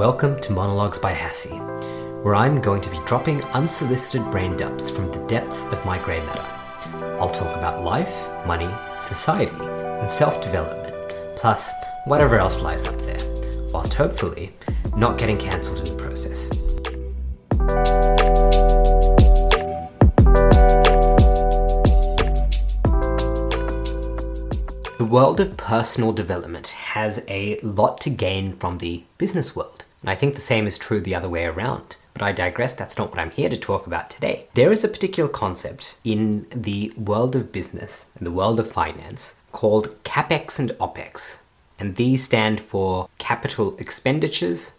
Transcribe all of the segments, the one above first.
Welcome to Monologues by Hassie, where I'm going to be dropping unsolicited brain dumps from the depths of my grey matter. I'll talk about life, money, society, and self-development, plus whatever else lies up there, whilst hopefully not getting cancelled in the process. The world of personal development has a lot to gain from the business world, and I think the same is true the other way around. But I digress, that's not what I'm here to talk about today. There is a particular concept in the world of business and the world of finance called CapEx and OpEx, and these stand for capital expenditures,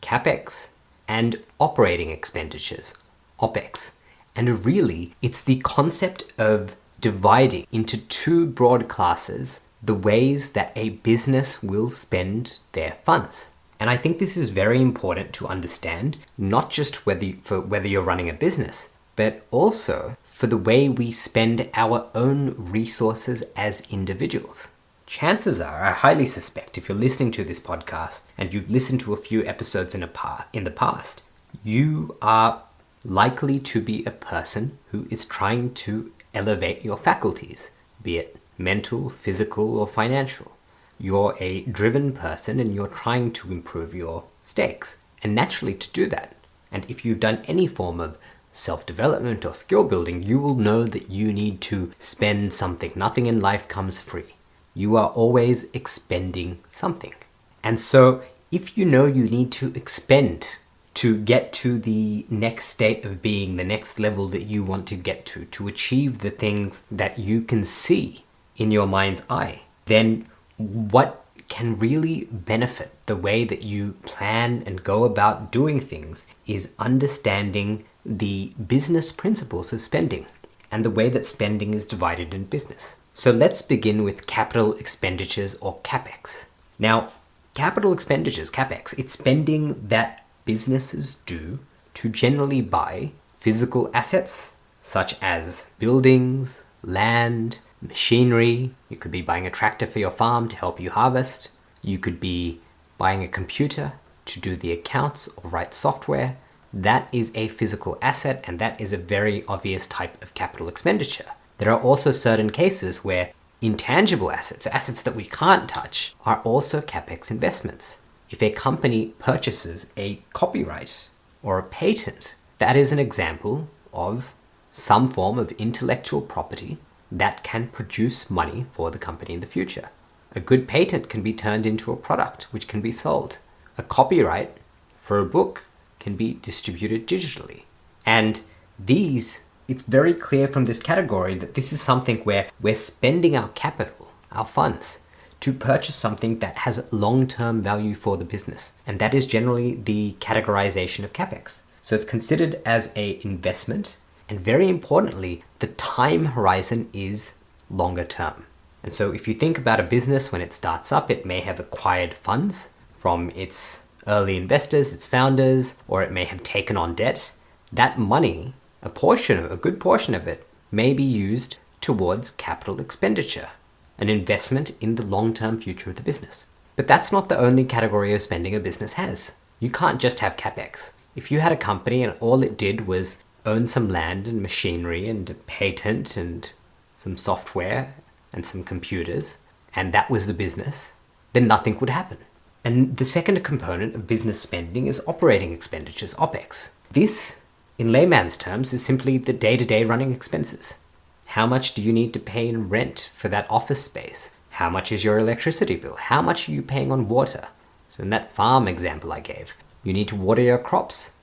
CapEx, and operating expenditures, OpEx. And really, it's the concept of dividing into two broad classes the ways that a business will spend their funds. And I think this is very important to understand, not just whether you're running a business, but also for the way we spend our own resources as individuals. Chances are, I highly suspect, if you're listening to this podcast and you've listened to a few episodes in the past, you are likely to be a person who is trying to elevate your faculties, be it mental, physical, or financial. You're a driven person and you're trying to improve your stakes. And naturally to do that, and if you've done any form of self-development or skill building, you will know that you need to spend something. Nothing in life comes free. You are always expending something. And so if you know you need to expend to get to the next state of being, the next level that you want to get to achieve the things that you can see in your mind's eye, then what can really benefit the way that you plan and go about doing things is understanding the business principles of spending and the way that spending is divided in business. So let's begin with capital expenditures, or CapEx. Now, capital expenditures, CapEx, it's spending that businesses do to generally buy physical assets such as buildings, land, machinery. You could be buying a tractor for your farm to help you harvest. You could be buying a computer to do the accounts or write software. That is a physical asset, and that is a very obvious type of capital expenditure. There are also certain cases where intangible assets, or assets that we can't touch, are also CapEx investments. If a company purchases a copyright or a patent, that is an example of some form of intellectual property that can produce money for the company in the future. A good patent can be turned into a product which can be sold. A copyright for a book can be distributed digitally. And it's very clear from this category that this is something where we're spending our capital, our funds, to purchase something that has long-term value for the business. And that is generally the categorization of CapEx. So it's considered as an investment, and very importantly, the time horizon is longer term. And so if you think about a business when it starts up, it may have acquired funds from its early investors, its founders, or it may have taken on debt. That money, a good portion of it, may be used towards capital expenditure, an investment in the long-term future of the business. But that's not the only category of spending a business has. You can't just have CapEx. If you had a company and all it did was own some land and machinery and a patent and some software and some computers, and that was the business, then nothing would happen. And the second component of business spending is operating expenditures, OpEx. This, in layman's terms, is simply the day-to-day running expenses. How much do you need to pay in rent for that office space? How much is your electricity bill? How much are you paying on water? So in that farm example I gave, you need to water your crops.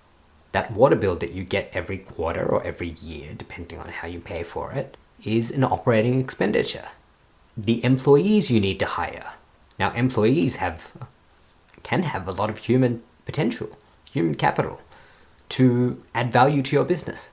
That water bill that you get every quarter or every year, depending on how you pay for it, is an operating expenditure. The employees you need to hire. Now, employees can have a lot of human potential, human capital, to add value to your business.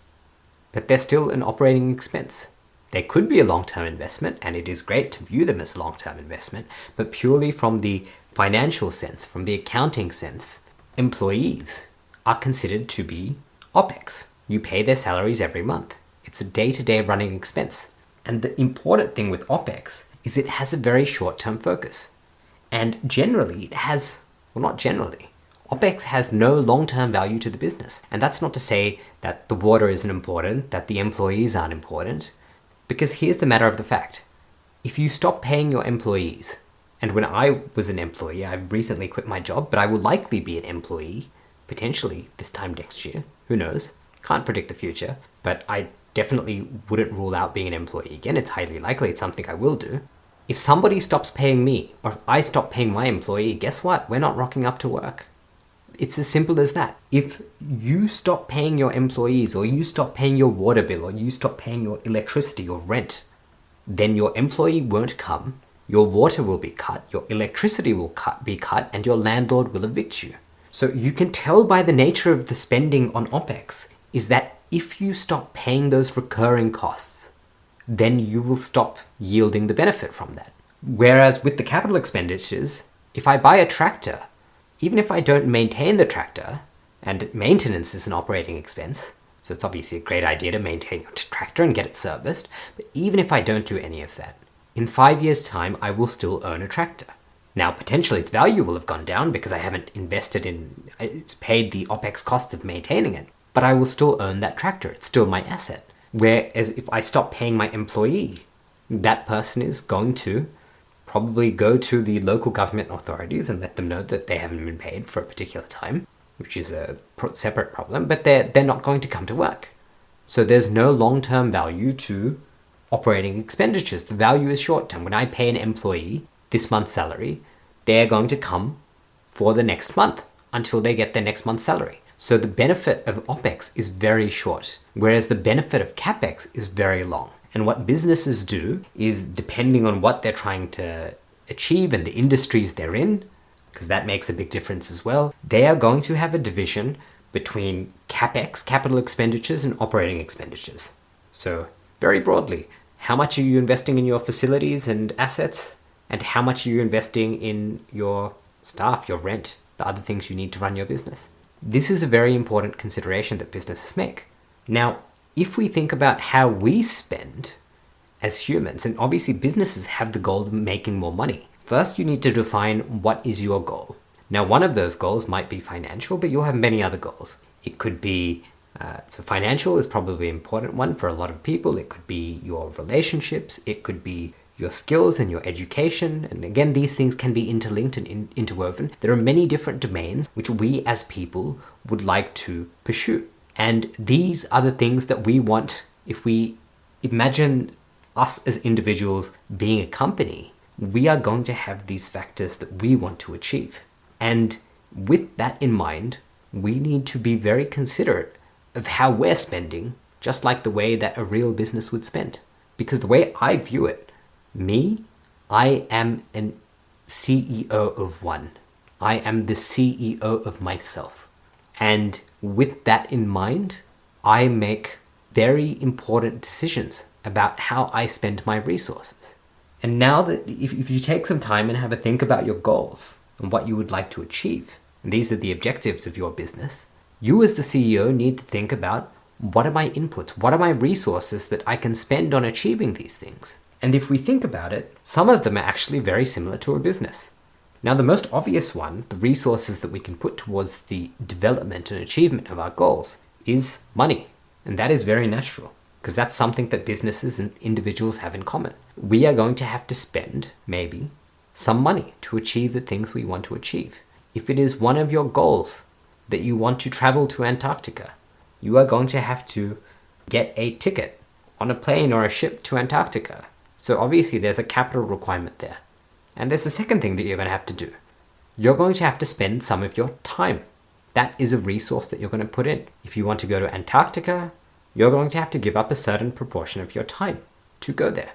But they're still an operating expense. They could be a long-term investment, and it is great to view them as a long-term investment, but purely from the financial sense, from the accounting sense, employees are considered to be OpEx. You pay their salaries every month. It's a day-to-day running expense. And the important thing with OpEx is it has a very short-term focus. And generally it has, well, not generally, OpEx has no long-term value to the business. And that's not to say that the water isn't important, that the employees aren't important, because here's the matter of the fact. If you stop paying your employees, and when I was an employee, I recently quit my job, but I will likely be an employee, potentially this time next year. Who knows? Can't predict the future, but I definitely wouldn't rule out being an employee again. It's highly likely it's something I will do. If somebody stops paying me, or if I stop paying my employee, guess what? We're not rocking up to work. It's as simple as that. If you stop paying your employees, or you stop paying your water bill, or you stop paying your electricity or rent, then your employee won't come, your water will be cut, your electricity will be cut, and your landlord will evict you. So you can tell by the nature of the spending on OpEx is that if you stop paying those recurring costs, then you will stop yielding the benefit from that. Whereas with the capital expenditures, if I buy a tractor, even if I don't maintain the tractor, and maintenance is an operating expense, so it's obviously a great idea to maintain your tractor and get it serviced, but even if I don't do any of that, in 5 years' time, I will still own a tractor. Now, potentially its value will have gone down because I haven't it's paid the OpEx cost of maintaining it, but I will still own that tractor. It's still my asset. Whereas if I stop paying my employee, that person is going to probably go to the local government authorities and let them know that they haven't been paid for a particular time, which is a separate problem, but they're not going to come to work. So there's no long-term value to operating expenditures. The value is short-term. When I pay an employee this month's salary, they're going to come for the next month until they get their next month's salary. So the benefit of OpEx is very short, whereas the benefit of CapEx is very long. And what businesses do is, depending on what they're trying to achieve and the industries they're in, because that makes a big difference as well, they are going to have a division between CapEx, capital expenditures, and operating expenditures. So very broadly, how much are you investing in your facilities and assets? And how much are you investing in your staff, your rent, the other things you need to run your business? This is a very important consideration that businesses make. Now, if we think about how we spend as humans, and obviously businesses have the goal of making more money, first you need to define what is your goal. Now, one of those goals might be financial, but you'll have many other goals. It could be, so financial is probably an important one for a lot of people. It could be your relationships. It could be your skills and your education. And again, these things can be interlinked and interwoven. There are many different domains which we as people would like to pursue. And these are the things that we want. If we imagine us as individuals being a company, we are going to have these factors that we want to achieve. And with that in mind, we need to be very considerate of how we're spending, just like the way that a real business would spend. Because the way I view it, I am a CEO of one. I am the CEO of myself. And with that in mind, I make very important decisions about how I spend my resources. And now that if you take some time and have a think about your goals and what you would like to achieve, and these are the objectives of your business, you as the CEO need to think about, what are my inputs? What are my resources that I can spend on achieving these things? And if we think about it, some of them are actually very similar to a business. Now, the most obvious one, the resources that we can put towards the development and achievement of our goals, is money. And that is very natural, because that's something that businesses and individuals have in common. We are going to have to spend, maybe, some money to achieve the things we want to achieve. If it is one of your goals that you want to travel to Antarctica, you are going to have to get a ticket on a plane or a ship to Antarctica. So obviously there's a capital requirement there. And there's a second thing that you're going to have to do. You're going to have to spend some of your time. That is a resource that you're going to put in. If you want to go to Antarctica, you're going to have to give up a certain proportion of your time to go there.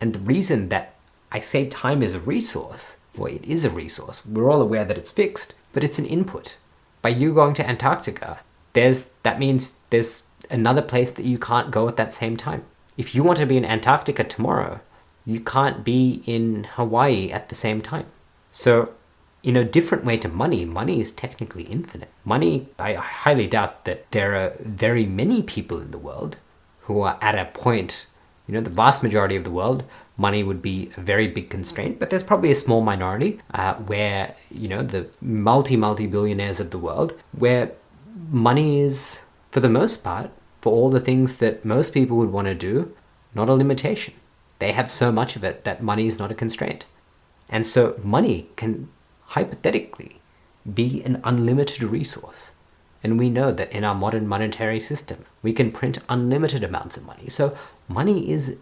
And the reason that I say time is a resource, well, it is a resource. We're all aware that it's fixed, but it's an input. By you going to Antarctica, that means there's another place that you can't go at that same time. If you want to be in Antarctica tomorrow, you can't be in Hawaii at the same time. So, in a different way to money, money is technically infinite. Money, I highly doubt that there are very many people in the world who are at a point, The vast majority of the world, money would be a very big constraint, but there's probably a small minority where, the multi-billionaires of the world, where money is, for the most part, for all the things that most people would want to do, not a limitation. They have so much of it that money is not a constraint. And so money can hypothetically be an unlimited resource. And we know that in our modern monetary system, we can print unlimited amounts of money. So money is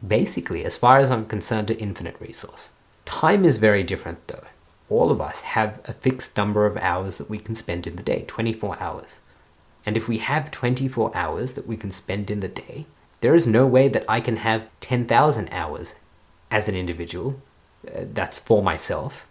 basically, as far as I'm concerned, an infinite resource. Time is very different though. All of us have a fixed number of hours that we can spend in the day, 24 hours. And if we have 24 hours that we can spend in the day, there is no way that I can have 10,000 hours as an individual, that's for myself,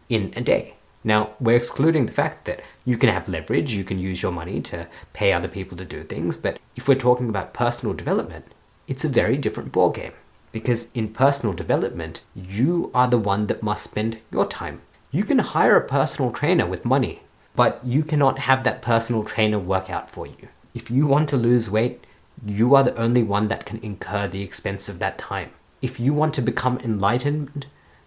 in a day. Now, we're excluding the fact that you can have leverage, you can use your money to pay other people to do things, but if we're talking about personal development, it's a very different ballgame. Because in personal development, you are the one that must spend your time. You can hire a personal trainer with money, but you cannot have that personal trainer work out for you. If you want to lose weight, you are the only one that can incur the expense of that time. If you want to become enlightened,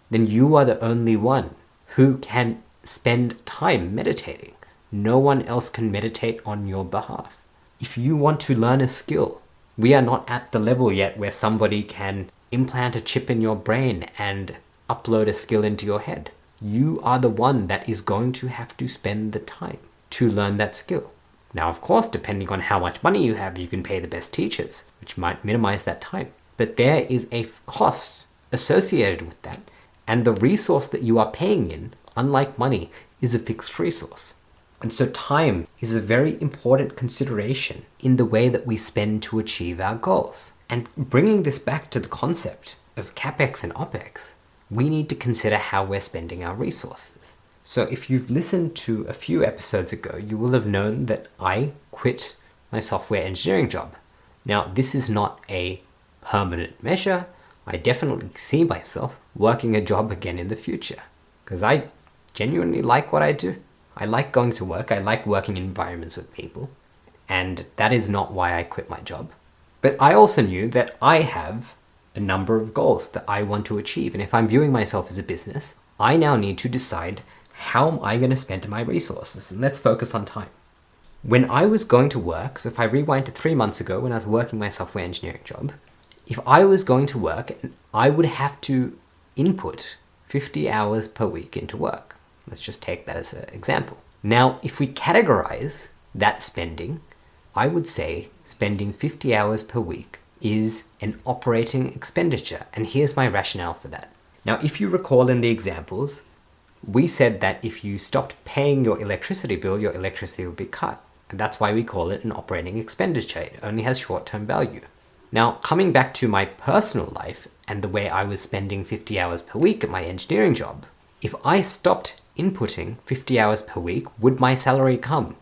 then you are the only one who can spend time meditating. No one else can meditate on your behalf. If you want to learn a skill, we are not at the level yet where somebody can implant a chip in your brain and upload a skill into your head. You are the one that is going to have to spend the time to learn that skill. Now, of course, depending on how much money you have, you can pay the best teachers, which might minimize that time. But there is a cost associated with that. And the resource that you are paying in, unlike money, is a fixed resource. And so time is a very important consideration in the way that we spend to achieve our goals. And bringing this back to the concept of CapEx and OpEx, we need to consider how we're spending our resources. So if you've listened to a few episodes ago, you will have known that I quit my software engineering job. Now, this is not a permanent measure. I definitely see myself working a job again in the future because I genuinely like what I do. I like going to work. I like working in environments with people. And that is not why I quit my job. But I also knew that I have a number of goals that I want to achieve. And if I'm viewing myself as a business, I now need to decide how am I going to spend my resources? And let's focus on time. When I was going to work, so if I rewind to 3 months ago when I was working my software engineering job, if I was going to work, I would have to input 50 hours per week into work. Let's just take that as an example. Now, if we categorize that spending, I would say spending 50 hours per week is an operating expenditure. And here's my rationale for that. Now, if you recall in the examples, we said that if you stopped paying your electricity bill, your electricity would be cut. And that's why we call it an operating expenditure. It only has short-term value. Now, coming back to my personal life and the way I was spending 50 hours per week at my engineering job, if I stopped inputting 50 hours per week, would my salary come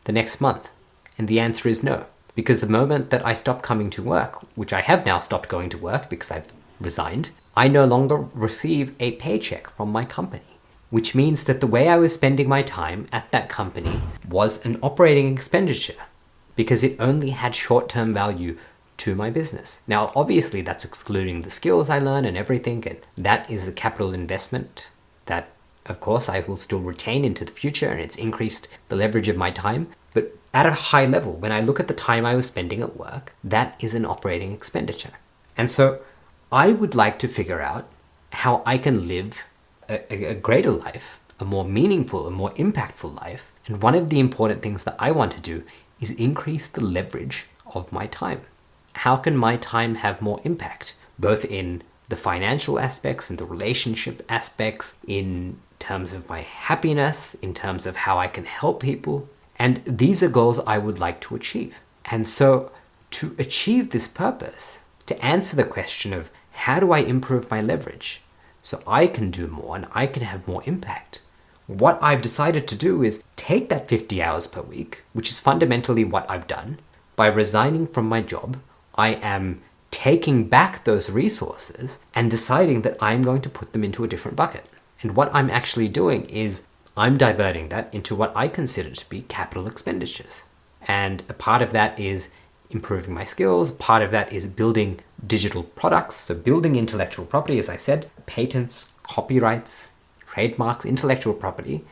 the next month? And the answer is no. Because the moment that I stopped coming to work, which I have now stopped going to work because I've resigned, I no longer receive a paycheck from my company. Which means that the way I was spending my time at that company was an operating expenditure because it only had short-term value to my business. Now, obviously, that's excluding the skills I learn and everything, and that is a capital investment that, of course, I will still retain into the future, and it's increased the leverage of my time. But at a high level, when I look at the time I was spending at work, that is an operating expenditure. And so I would like to figure out how I can live a greater life, a more meaningful, a more impactful life. And one of the important things that I want to do is increase the leverage of my time. How can my time have more impact, both in the financial aspects and the relationship aspects, in terms of my happiness, in terms of how I can help people? And these are goals I would like to achieve. And so to achieve this purpose, to answer the question of how do I improve my leverage so I can do more and I can have more impact, what I've decided to do is take that 50 hours per week, which is fundamentally what I've done. By resigning from my job, I am taking back those resources and deciding that I'm going to put them into a different bucket. And what I'm actually doing is I'm diverting that into what I consider to be capital expenditures. And a part of that is improving my skills. Part of that is building digital products. So building intellectual property, as I said, patents, copyrights, trademarks, intellectual property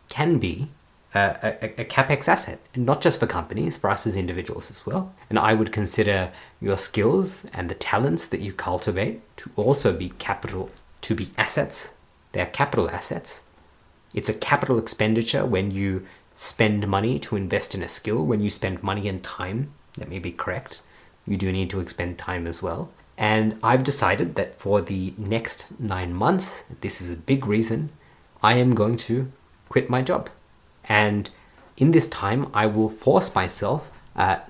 can be a CapEx asset, and not just for companies, for us as individuals as well. And I would consider your skills and the talents that you cultivate to also be capital, to be assets. They are capital assets. It's a capital expenditure when you spend money to invest in a skill. When you spend money and time, let me be correct, you do need to expend time as well. And I've decided that for the next 9 months, this is a big reason, I am going to quit my job. And in this time, I will force myself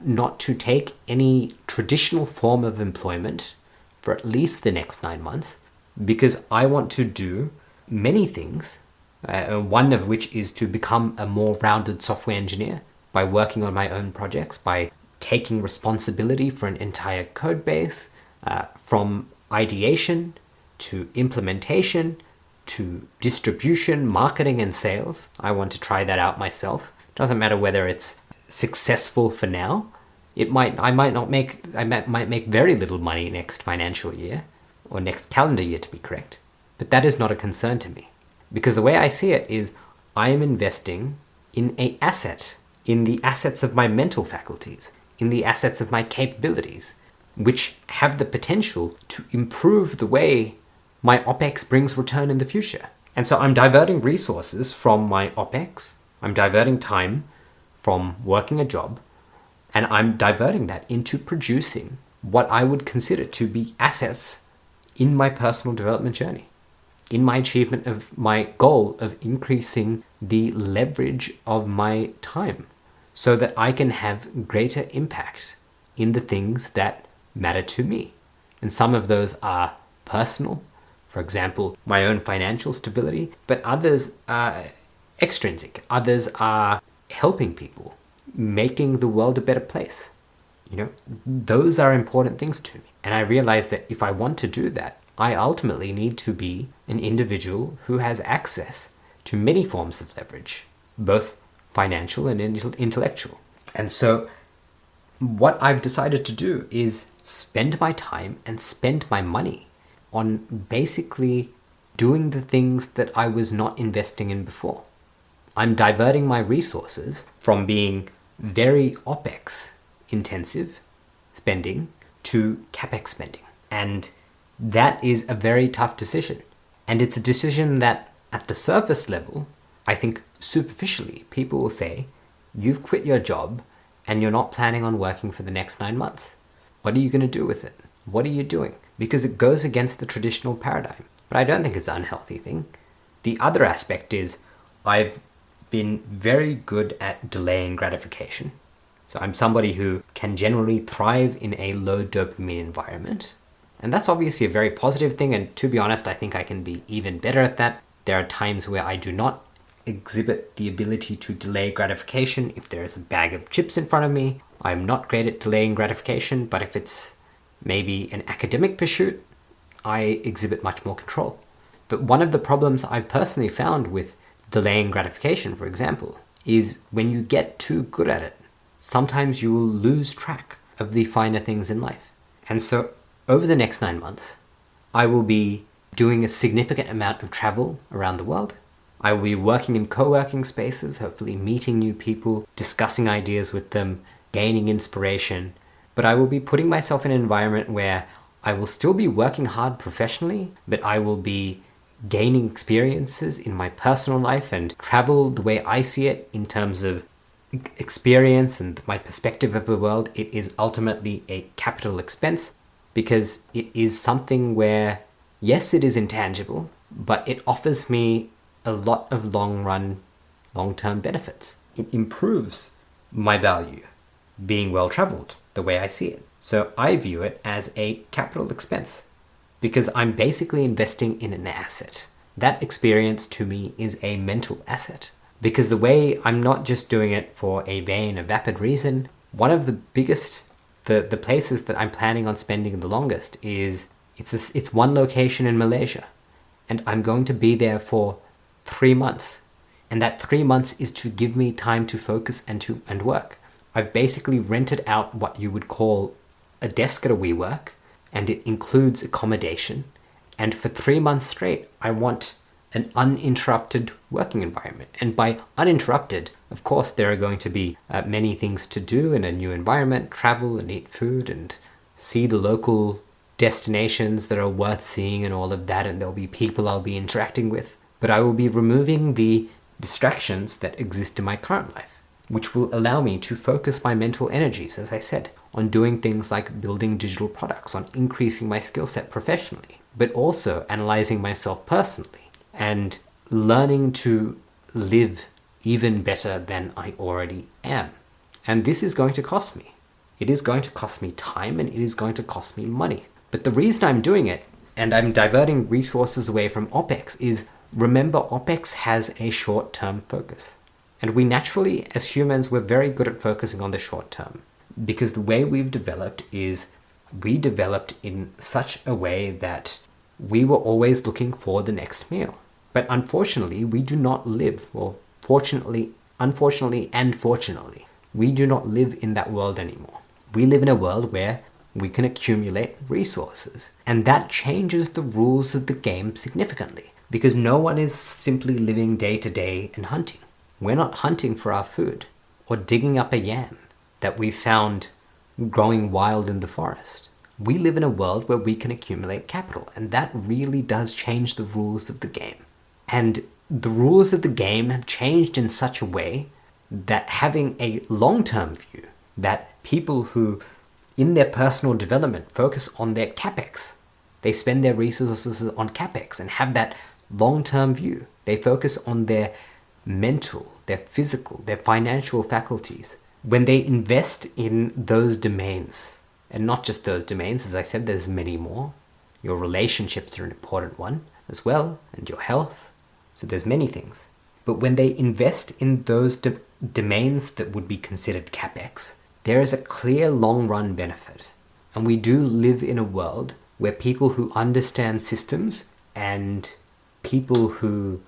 not to take any traditional form of employment for at least the next 9 months, because I want to do many things, one of which is to become a more rounded software engineer by working on my own projects, by taking responsibility for an entire code base, from ideation to implementation to distribution, marketing, and sales. I want to try that out myself. Doesn't matter whether it's successful for now. I might make very little money next financial year, or next calendar year to be correct. But that is not a concern to me, because the way I see it is I am investing in an asset, in the assets of my mental faculties, in the assets of my capabilities, which have the potential to improve the way my OpEx brings return in the future. And so I'm diverting resources from my OpEx, I'm diverting time from working a job, and I'm diverting that into producing what I would consider to be assets in my personal development journey, in my achievement of my goal of increasing the leverage of my time so that I can have greater impact in the things that matter to me. And some of those are personal, for example, my own financial stability, but others are extrinsic. Others are helping people, making the world a better place. Those are important things to me. And I realize that if I want to do that, I ultimately need to be an individual who has access to many forms of leverage, both financial and intellectual. And so what I've decided to do is spend my time and spend my money on basically doing the things that I was not investing in before. I'm diverting my resources from being very OpEx intensive spending to CapEx spending. And that is a very tough decision. And it's a decision that at the surface level, I think superficially, people will say, you've quit your job and you're not planning on working for the next 9 months. What are you going to do with it? What are you doing? Because it goes against the traditional paradigm. But I don't think it's an unhealthy thing. The other aspect is I've been very good at delaying gratification. So I'm somebody who can generally thrive in a low dopamine environment. And that's obviously a very positive thing. And to be honest, I think I can be even better at that. There are times where I do not exhibit the ability to delay gratification. If there is a bag of chips in front of me, I'm not great at delaying gratification. But if it's maybe an academic pursuit, I exhibit much more control. But one of the problems I've personally found with delaying gratification, for example, is when you get too good at it, sometimes you will lose track of the finer things in life. And so over the next 9 months, I will be doing a significant amount of travel around the world. I will be working in co-working spaces, hopefully meeting new people, discussing ideas with them, gaining inspiration. But I will be putting myself in an environment where I will still be working hard professionally, but I will be gaining experiences in my personal life and travel the way I see it in terms of experience and my perspective of the world. It is ultimately a capital expense because it is something where, yes, it is intangible, but it offers me a lot of long-term benefits. It improves my value, being well-traveled, the way I see it. So I view it as a capital expense because I'm basically investing in an asset. That experience to me is a mental asset because the way I'm not just doing it for a vain or vapid reason. One of the biggest, the places that I'm planning on spending the longest is, it's one location in Malaysia, and I'm going to be there for 3 months. And that 3 months is to give me time to focus and work. I've basically rented out what you would call a desk at a WeWork, and it includes accommodation. And for 3 months straight, I want an uninterrupted working environment. And by uninterrupted, of course, there are going to be many things to do in a new environment, travel and eat food and see the local destinations that are worth seeing and all of that. And there'll be people I'll be interacting with. But I will be removing the distractions that exist in my current life, which will allow me to focus my mental energies, as I said, on doing things like building digital products, on increasing my skill set professionally, but also analyzing myself personally and learning to live even better than I already am. And this is going to cost me. It is going to cost me time and it is going to cost me money. But the reason I'm doing it, and I'm diverting resources away from OpEx, is remember OpEx has a short-term focus. And we naturally, as humans, we're very good at focusing on the short term, because the way we've developed is we developed in such a way that we were always looking for the next meal. But unfortunately, we do not live, or unfortunately and fortunately, we do not live in that world anymore. We live in a world where we can accumulate resources, and that changes the rules of the game significantly, because no one is simply living day to day and hunting. We're not hunting for our food or digging up a yam that we found growing wild in the forest. We live in a world where we can accumulate capital, and that really does change the rules of the game. And the rules of the game have changed in such a way that having a long-term view, that people who in their personal development focus on their CapEx, they spend their resources on CapEx and have that long-term view. They focus on their mental, their physical, their financial faculties. When they invest in those domains, and not just those domains, as I said, there's many more. Your relationships are an important one as well, and your health. So there's many things. But when they invest in those domains that would be considered CapEx, there is a clear long-run benefit. And we do live in a world where people who understand systems and people who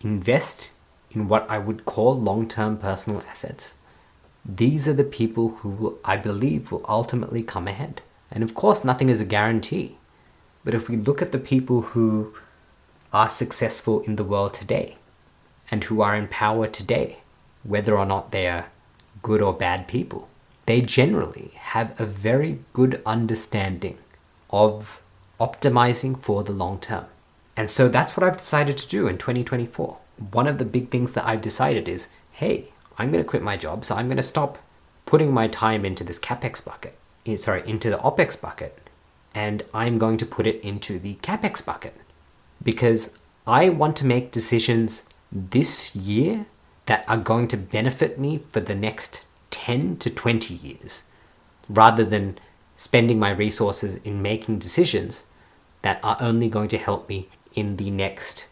invest in what I would call long-term personal assets, these are the people who will, I believe, will ultimately come ahead. And of course, nothing is a guarantee. But if we look at the people who are successful in the world today and who are in power today, whether or not they are good or bad people, they generally have a very good understanding of optimizing for the long term. And so that's what I've decided to do in 2024. One of the big things that I've decided is, hey, I'm going to quit my job, so I'm going to stop putting my time into this CapEx bucket, into the OpEx bucket, and I'm going to put it into the CapEx bucket, because I want to make decisions this year that are going to benefit me for the next 10 to 20 years, rather than spending my resources in making decisions that are only going to help me in the next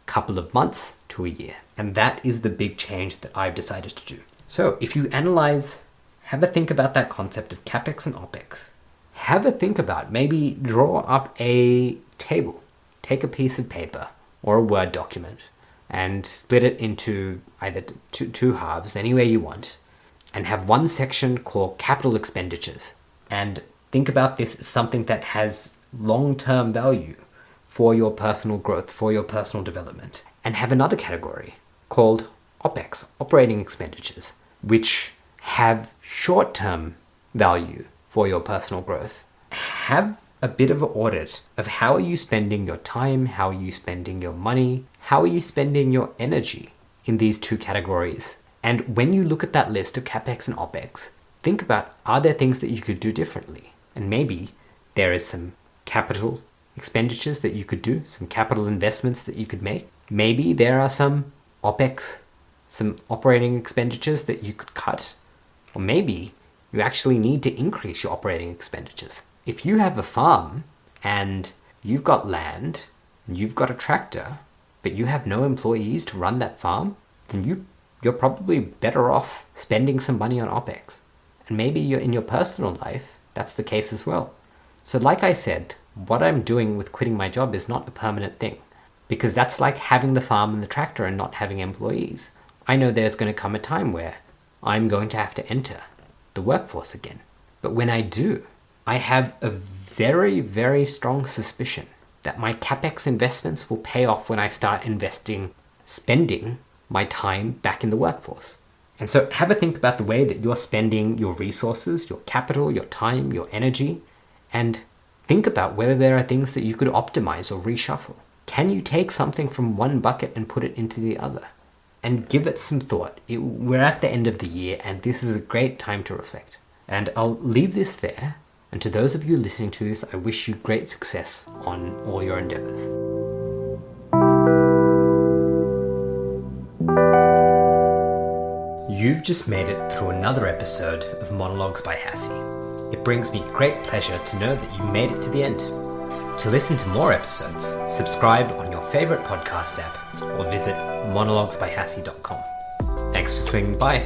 couple of months to a year. And that is the big change that I've decided to do. So if you analyze, have a think about that concept of CapEx and OpEx. Have a think about, maybe draw up a table. Take a piece of paper or a Word document and split it into either two halves, any way you want, and have one section called capital expenditures. And think about this as something that has long-term value for your personal growth, for your personal development. And have another category called OpEx, operating expenditures, which have short-term value for your personal growth. Have a bit of an audit of how are you spending your time, how are you spending your money, how are you spending your energy in these two categories. And when you look at that list of CapEx and OpEx, think about, are there things that you could do differently? And maybe there is some capital expenditures that you could do, some capital investments that you could make. Maybe there are some OpEx, some operating expenditures that you could cut. Or maybe you actually need to increase your operating expenditures. If you have a farm and you've got land and you've got a tractor, but you have no employees to run that farm, then you're probably better off spending some money on OpEx. And maybe you're in your personal life, that's the case as well. So like I said, what I'm doing with quitting my job is not a permanent thing, because that's like having the farm and the tractor and not having employees. I know there's going to come a time where I'm going to have to enter the workforce again. But when I do, I have a very, very strong suspicion that my CapEx investments will pay off when I start spending my time back in the workforce. And so have a think about the way that you're spending your resources, your capital, your time, your energy, and think about whether there are things that you could optimize or reshuffle. Can you take something from one bucket and put it into the other? And give it some thought. We're at the end of the year, and this is a great time to reflect. And I'll leave this there. And to those of you listening to this, I wish you great success on all your endeavors. You've just made it through another episode of Monologues by Hassie. It brings me great pleasure to know that you made it to the end. To listen to more episodes, subscribe on your favorite podcast app or visit monologuesbyhassie.com. Thanks for swinging by.